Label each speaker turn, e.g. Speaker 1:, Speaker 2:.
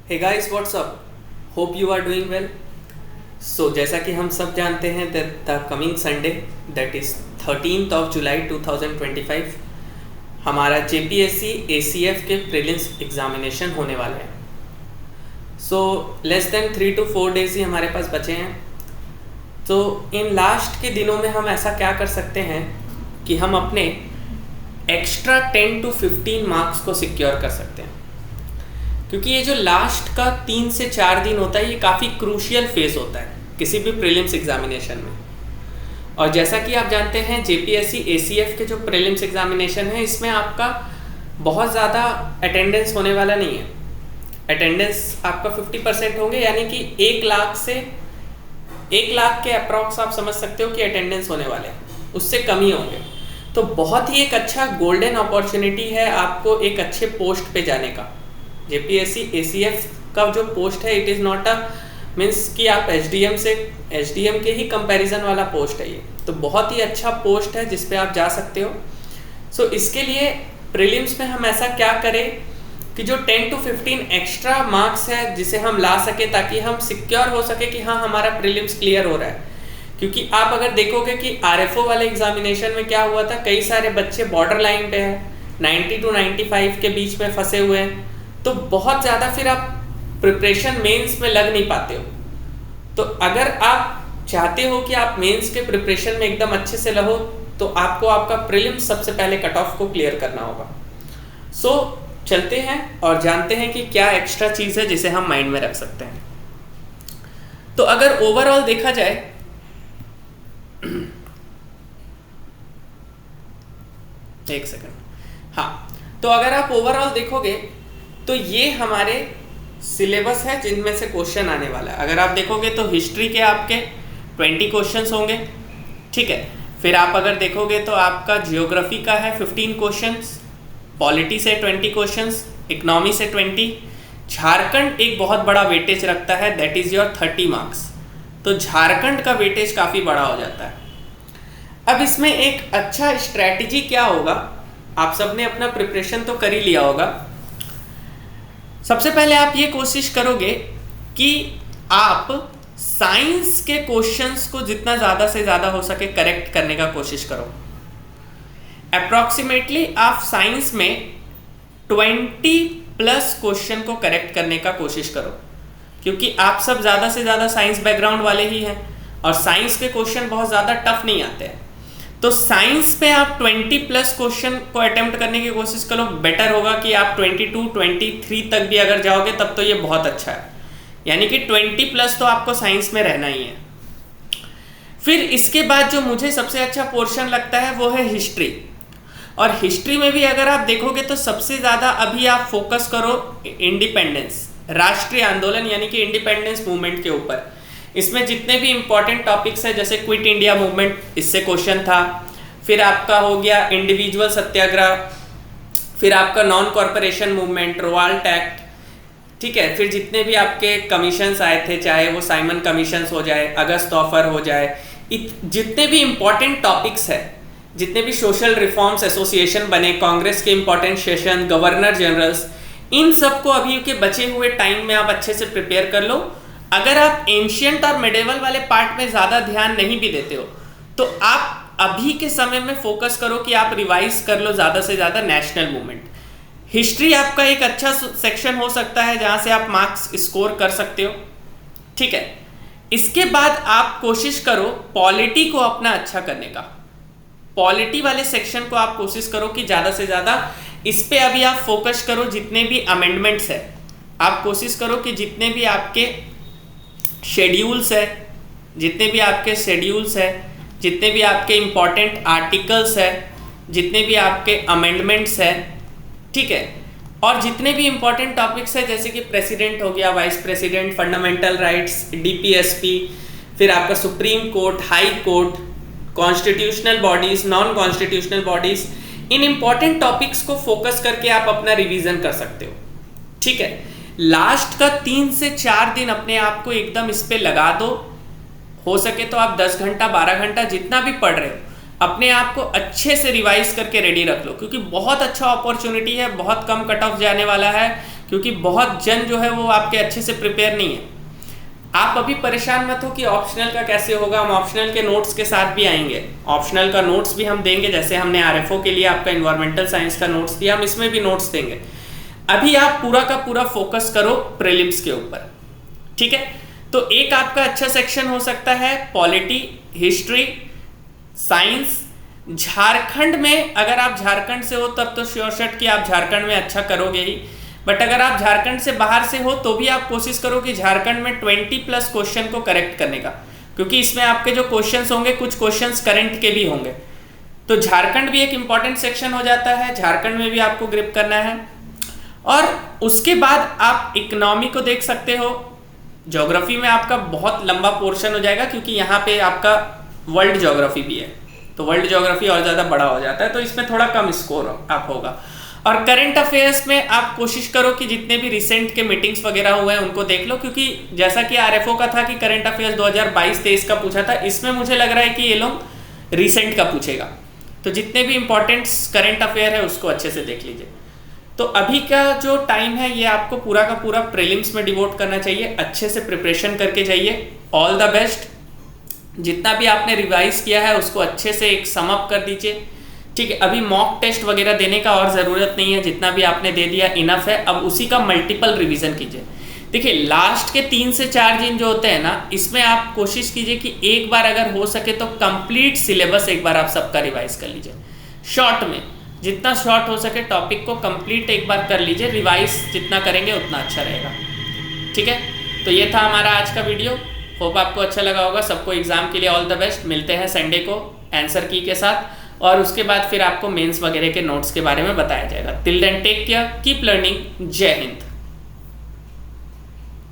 Speaker 1: Hey guys what's up, hope you are doing well. So जैसा कि हम सब जानते हैं that the coming Sunday that is 13th of July 2025 हमारा जेपीएससी एसीएफ के प्रीलिम्स एग्जामिनेशन होने वाले हैं। So less than 3 to 4 days ही हमारे पास बचे हैं। तो इन लास्ट के दिनों में हम ऐसा क्या कर सकते हैं कि हम अपने एक्स्ट्रा 10 to 15 मार्क्स को सिक्योर कर सकते हैं, क्योंकि ये जो लास्ट का 3 से 4 दिन होता है ये काफ़ी क्रूशियल फेज होता है किसी भी प्रीलिम्स एग्जामिनेशन में। और जैसा कि आप जानते हैं जेपीएससी एसीएफ के जो प्रीलिम्स एग्जामिनेशन है इसमें आपका बहुत ज़्यादा अटेंडेंस होने वाला नहीं है। अटेंडेंस आपका 50% होंगे, यानी कि 1 लाख के अप्रॉक्स आप समझ सकते हो कि अटेंडेंस होने वाले हैं, उससे कम ही होंगे। तो बहुत ही एक अच्छा गोल्डन अपॉर्चुनिटी है आपको एक अच्छे पोस्ट पे जाने का। जेपीएससी एसीएफ का जो पोस्ट है it is not a means कि आप एसडीएम के ही कंपैरिजन वाला पोस्ट है ये, तो बहुत ही अच्छा पोस्ट है जिस पे आप जा सकते हो। सो इसके लिए प्रीलिम्स में हम ऐसा क्या करें कि जो 10 to 15 एक्स्ट्रा मार्क्स है जिसे हम ला सके ताकि हम सिक्योर हो सके कि हाँ हमारा प्रीलिम्स क्लियर हो रहा है। क्योंकि आप अगर देखोगे कि आरएफओ वाले एग्जामिनेशन में क्या हुआ था, कई सारे बच्चे बॉर्डर लाइन पे हैं, 90 to 95 के बीच में फंसे हुए हैं, तो बहुत ज़्यादा फिर आप प्रिपरेशन मेंस में लग नहीं पाते हो। तो अगर आप चाहते हो कि आप मेंस के प्रिपरेशन में एकदम अच्छे से रहो तो आपको आपका प्रीलिम्स सबसे पहले कट ऑफ को क्लियर करना होगा। सो चलते हैं और जानते हैं कि क्या एक्स्ट्रा चीज़ है जिसे हम माइंड में रख सकते हैं। तो अगर ओवरऑल देखा जाए एक सेकंड, हाँ, तो अगर आप ओवरऑल देखोगे तो ये हमारे सिलेबस है जिनमें से क्वेश्चन आने वाला है। अगर आप देखोगे तो हिस्ट्री के आपके 20 क्वेश्चंस होंगे, ठीक है। फिर आप अगर देखोगे तो आपका जियोग्राफी का है 15 क्वेश्चंस, पॉलिटी से 20 क्वेश्चंस, इकोनॉमी से 20। झारखंड एक बहुत बड़ा वेटेज रखता है, दैट इज़ योर 30 मार्क्स। तो झारखंड का वेटेज काफ़ी बड़ा हो जाता है। अब इसमें एक अच्छा स्ट्रैटेजी क्या होगा, आप सबने अपना प्रिपरेशन तो कर ही लिया होगा। सबसे पहले आप ये कोशिश करोगे कि आप साइंस के क्वेश्चंस को जितना ज़्यादा से ज़्यादा हो सके करेक्ट करने का कोशिश करो। अप्रॉक्सीमेटली आप साइंस में 20+ क्वेश्चन को करेक्ट करने का कोशिश करो, क्योंकि आप सब ज़्यादा से ज़्यादा साइंस बैकग्राउंड वाले ही हैं और साइंस के क्वेश्चन बहुत ज़्यादा टफ नहीं आते हैं। तो साइंस पे आप 20+ क्वेश्चन को अटेम्प्ट करने की कोशिश करो। बेटर होगा कि आप 22, 23 तक भी अगर जाओगे तब तो ये बहुत अच्छा है, यानी कि 20+ तो आपको साइंस में रहना ही है। फिर इसके बाद जो मुझे सबसे अच्छा पोर्शन लगता है वो है हिस्ट्री। और हिस्ट्री में भी अगर आप देखोगे तो सबसे ज़्यादा अभी आप फोकस करो इंडिपेंडेंस, राष्ट्रीय आंदोलन यानी कि इंडिपेंडेंस मूवमेंट के ऊपर। इसमें जितने भी इंपॉर्टेंट टॉपिक्स हैं जैसे क्विट इंडिया मूवमेंट, इससे क्वेश्चन था। फिर आपका हो गया इंडिविजुअल सत्याग्रह, फिर आपका नॉन कॉरपोरेशन मूवमेंट, रोवाल्ट एक्ट, ठीक है। फिर जितने भी आपके कमीशंस आए थे, चाहे वो साइमन कमीशंस हो जाए, अगस्त ऑफर हो जाए, जितने भी इंपॉर्टेंट टॉपिक्स है, जितने भी सोशल रिफॉर्म्स एसोसिएशन बने, कांग्रेस के इंपॉर्टेंट सेशन, गवर्नर जनरल्स, इन सबको अभी के बचे हुए टाइम में आप अच्छे से प्रिपेयर कर लो। अगर आप एंशियंट और मिडिवल वाले पार्ट में ज़्यादा ध्यान नहीं भी देते हो तो आप अभी के समय में फोकस करो कि आप रिवाइज कर लो ज़्यादा से ज़्यादा नेशनल मूवमेंट। हिस्ट्री आपका एक अच्छा सेक्शन हो सकता है जहाँ से आप मार्क्स स्कोर कर सकते हो, ठीक है। इसके बाद आप कोशिश करो पॉलिटी को अपना अच्छा करने का। पॉलिटी वाले सेक्शन को आप कोशिश करो कि ज़्यादा से ज़्यादा इस पे अभी आप फोकस करो। जितने भी अमेंडमेंट्स है आप कोशिश करो कि जितने भी आपके शेड्यूल्स है, जितने भी आपके इंपॉर्टेंट आर्टिकल्स है, जितने भी आपके अमेंडमेंट्स है, ठीक है, और जितने भी इंपॉर्टेंट टॉपिक्स है जैसे कि प्रेसिडेंट हो गया, vice president, fundamental rights, DPSP, फिर आपका supreme court, high court, constitutional bodies, non constitutional bodies, इन इंपॉर्टेंट टॉपिक्स को फोकस करके आप अपना रिवीजन कर सकते हो, ठीक है। लास्ट का 3 से 4 दिन अपने आप को एकदम इस पे लगा दो। हो सके तो आप 10 घंटा 12 घंटा जितना भी पढ़ रहे हो अपने आप को अच्छे से रिवाइज करके रेडी रख लो, क्योंकि बहुत अच्छा अपॉर्चुनिटी है, बहुत कम कट ऑफ जाने वाला है। क्योंकि बहुत जन जो है वो आपके अच्छे से प्रिपेयर नहीं है। आप अभी परेशान मत हो कि ऑप्शनल का कैसे होगा, हम ऑप्शनल के नोट्स के साथ भी आएंगे। ऑप्शनल का नोट्स भी हम देंगे, जैसे हमने आरएफओ के लिए आपका इन्वायरमेंटल साइंस का नोट्स दिया, हम इसमें भी नोट्स देंगे। अभी आप पूरा का पूरा फोकस करो प्रीलिम्स के ऊपर, ठीक है। तो एक आपका अच्छा सेक्शन हो सकता है पॉलिटी, हिस्ट्री, साइंस। झारखंड में अगर आप झारखंड से हो तब तो श्योर शॉट कि आप झारखंड में अच्छा करोगे ही, बट अगर आप झारखंड से बाहर से हो तो भी आप कोशिश करो कि झारखंड में 20+ क्वेश्चन को करेक्ट करने का, क्योंकि इसमें आपके जो क्वेश्चंस होंगे कुछ क्वेश्चंस करंट के भी होंगे। तो झारखंड भी एक इंपॉर्टेंट सेक्शन हो जाता है, झारखंड में भी आपको ग्रिप करना है। और उसके बाद आप इकोनॉमी को देख सकते हो। ज्योग्राफी में आपका बहुत लंबा पोर्शन हो जाएगा, क्योंकि यहाँ पे आपका वर्ल्ड ज्योग्राफी भी है, तो वर्ल्ड ज्योग्राफी और ज़्यादा बड़ा हो जाता है, तो इसमें थोड़ा कम स्कोर आप होगा। और करंट अफेयर्स में आप कोशिश करो कि जितने भी रिसेंट के मीटिंग्स वगैरह हुए हैं उनको देख लो, क्योंकि जैसा कि आरएफओ का था कि करंट अफेयर्स 2022-23 का पूछा था, इसमें मुझे लग रहा है कि ये लोग रिसेंट का पूछेगा। तो जितने भी इंपॉर्टेंट करंट अफेयर है उसको अच्छे से देख लीजिए। तो अभी का जो टाइम है ये आपको पूरा का पूरा प्रीलिम्स में डिवोट करना चाहिए, अच्छे से प्रिपरेशन करके जाइए। All the best. जितना भी आपने रिवाइज किया है उसको अच्छे से एक सम अप कर दीजिए, ठीक है। अभी मॉक टेस्ट वगैरह देने का और ज़रूरत नहीं है, जितना भी आपने दे दिया इनफ है। अब उसी का मल्टीपल रिवीजन कीजिए। देखिए लास्ट के 3 से 4 दिन जो होते हैं ना, इसमें आप कोशिश कीजिए कि एक बार अगर हो सके तो कंप्लीट सिलेबस एक बार आप सबका रिवाइज कर लीजिए। शॉर्ट में जितना शॉर्ट हो सके टॉपिक को कंप्लीट एक बार कर लीजिए, रिवाइज जितना करेंगे उतना अच्छा रहेगा, ठीक है। तो ये था हमारा आज का वीडियो, होप आपको अच्छा लगा होगा। सबको एग्जाम के लिए ऑल द बेस्ट। मिलते हैं संडे को आंसर की के साथ, और उसके बाद फिर आपको मेंस वगैरह के नोट्स के बारे में बताया जाएगा। Till then take care, keep learning. जय हिंद।